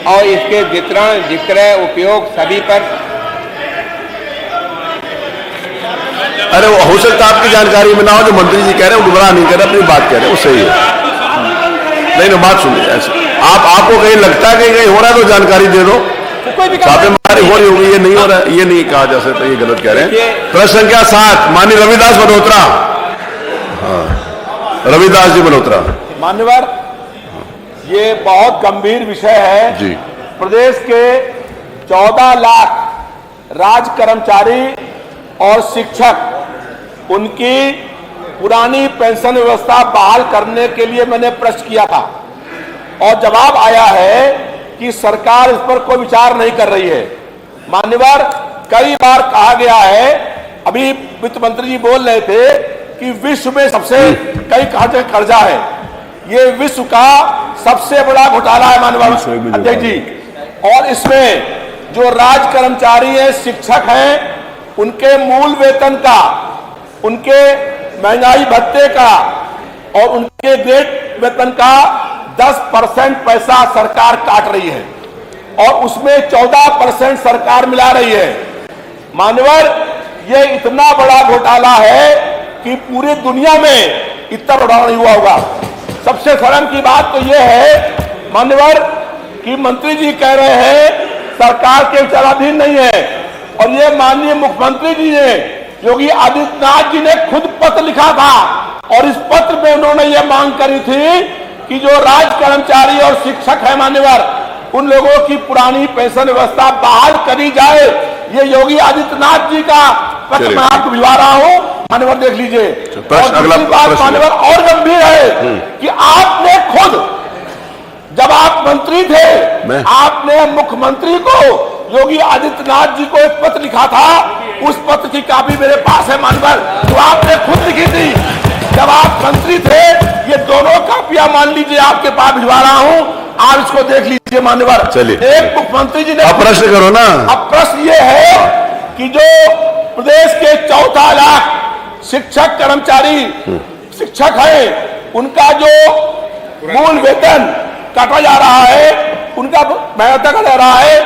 और इसके वितरण, विक्रय, उपयोग सभी पर। अरे वो हो सकता है आपकी जानकारी में ना हो, जो मंत्री जी कह रहे हैं वो गुमराह नहीं कर रहे, अपनी बात कह रहे हैं, वो सही है। नहीं बात सुनिए, ऐसे आपको कहीं लगता है कि कहीं हो रहा है तो जानकारी दे दो। छापेमारी हो रही होगी, ये नहीं हो रहा है, ये नहीं कहा जा सकता, ये गलत कह रहे हैं। प्रश्न संख्या 7 माननीय रविदास मल्होत्रा। हाँ, रविदास जी मल्होत्रा। मान्यवर, ये बहुत गंभीर विषय है जी। प्रदेश के 14 लाख राज कर्मचारी और शिक्षक, उनकी पुरानी पेंशन व्यवस्था बहाल करने के लिए मैंने प्रश्न किया था और जवाब आया है कि सरकार इस पर कोई विचार नहीं कर रही है। मान्यवर, कई बार कहा गया है, अभी वित्त मंत्री जी बोल रहे थे कि विश्व में सबसे कई कर्जा है, ये विश्व का सबसे बड़ा घोटाला है माननीय अध्यक्ष जी। और इसमें जो राज कर्मचारी हैं, शिक्षक हैं, उनके मूल वेतन का, उनके महंगाई भत्ते का और उनके ग्रेड वेतन का 10% पैसा सरकार काट रही है और उसमें 14% सरकार मिला रही है। मान्यवर, ये इतना बड़ा घोटाला है कि पूरी दुनिया में इतना घोटाला नहीं हुआ होगा। सबसे शर्म की बात तो यह है मान्यवर कि मंत्री जी कह रहे हैं सरकार के विचाराधीन नहीं है, और ये माननीय मुख्यमंत्री जी ने, योगी आदित्यनाथ जी ने खुद पत्र लिखा था और इस पत्र में उन्होंने ये मांग करी थी कि जो राज कर्मचारी और शिक्षक है मान्यवर, उन लोगों की पुरानी पेंशन व्यवस्था बहाल करी जाए। ये योगी आदित्यनाथ जी का पत्र मैं आपको भिजवा रहा हूं, मान्यवर देख लीजिए। और दूसरी बात मान्यवर और गंभीर है कि आपने खुद, जब आप मंत्री थे, आपने मुख्यमंत्री को, योगी आदित्यनाथ जी को एक पत्र लिखा था। उस पत्र की कॉपी मेरे पास है मान्यवर, जो आपने खुद लिखी थी जब आप मंत्री थे। ये दोनों कॉपियां मान लीजिए आपके पास भिजवा रहा हूं, आप इसको देख लीजिए मान्यवर। एक मुख्यमंत्री जी ने, आप प्रश्न करो ना। अब प्रश्न ये है कि जो प्रदेश के 14 लाख शिक्षक कर्मचारी शिक्षक हैं, उनका जो मूल वेतन काटा जा रहा है, उनका महत्व काटा जा रहा है,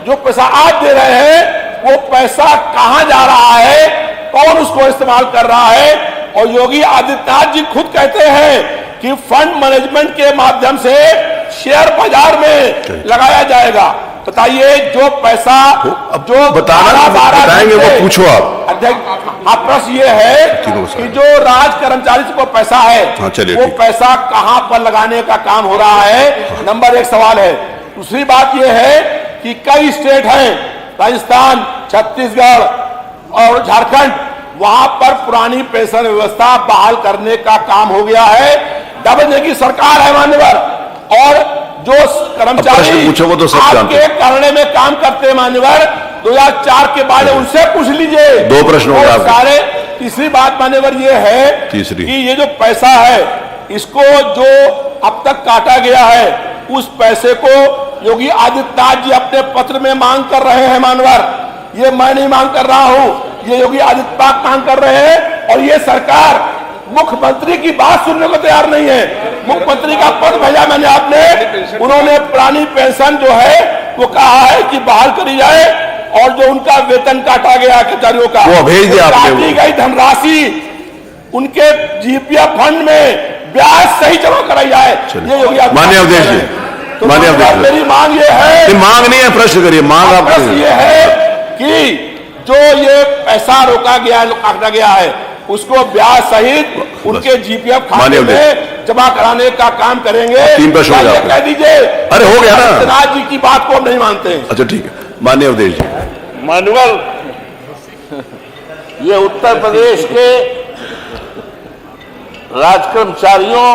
जो पैसा आप दे रहे हैं वो पैसा कहां जा रहा है, कौन उसको इस्तेमाल कर रहा है। और योगी आदित्यनाथ जी खुद कहते हैं कि फंड मैनेजमेंट के माध्यम से शेयर बाजार में लगाया जाएगा। बताइए, जो पैसा जो बताएंगे वो पूछो आप। अध्यक्ष, आप प्रश्न ये है कि जो राज कर्मचारी को पैसा है, वो पैसा कहां पर लगाने का काम हो रहा है, नंबर 1 सवाल है। दूसरी बात ये है कि कई स्टेट हैं, राजस्थान, छत्तीसगढ़ और झारखंड, वहां पर पुरानी पेंशन व्यवस्था बहाल करने का काम हो गया है। डबल की सरकार है मान्यवर, और जो कर्मचारी तो आपके करने में काम करते हैं मान्यवर, 2004 के बाद उनसे पूछ लीजिए। 2 प्रश्न हो गए सारे। तीसरी बात मान्यवर ये है कि ये जो पैसा है, इसको जो अब तक काटा गया है, उस पैसे को योगी आदित्यनाथ जी अपने पत्र में मांग कर रहे हैं मान्यवर। ये मैं नहीं मांग कर रहा हूं, ये योगी आदित्यनाथ मांग कर रहे हैं, और ये सरकार मुख्यमंत्री की बात सुनने को तैयार नहीं है। मुख्यमंत्री का पत्र भेजा मैंने आपने, उन्होंने पुरानी पेंशन जो है वो कहा है कि बहाल करी जाए, और जो उनका वेतन काटा गया कर्मचारियों का, वो भेज दिया आपने। काटी गई धनराशि उनके जीपीएफ फंड में ब्याज सही जमा कराई जाए। ये योगी माननीय अध्यक्ष जी, तो मेरी मांग ये है, मांग नहीं है, प्रश्न करिए। मांग आप ये है कि जो ये पैसा रोका गया है, काटा गया है, उसको ब्याज सहित उनके जीपीएफ खाते में जमा कराने का काम करेंगे। 3 प्रश्न हो गए, कह दीजिए। अरे हो गया ना, आदित्यनाथ जी की बात को हम नहीं मानते हैं। अच्छा ठीक है, माननीय अध्यक्ष जी। मान्यवर, ये उत्तर प्रदेश के राज कर्मचारियों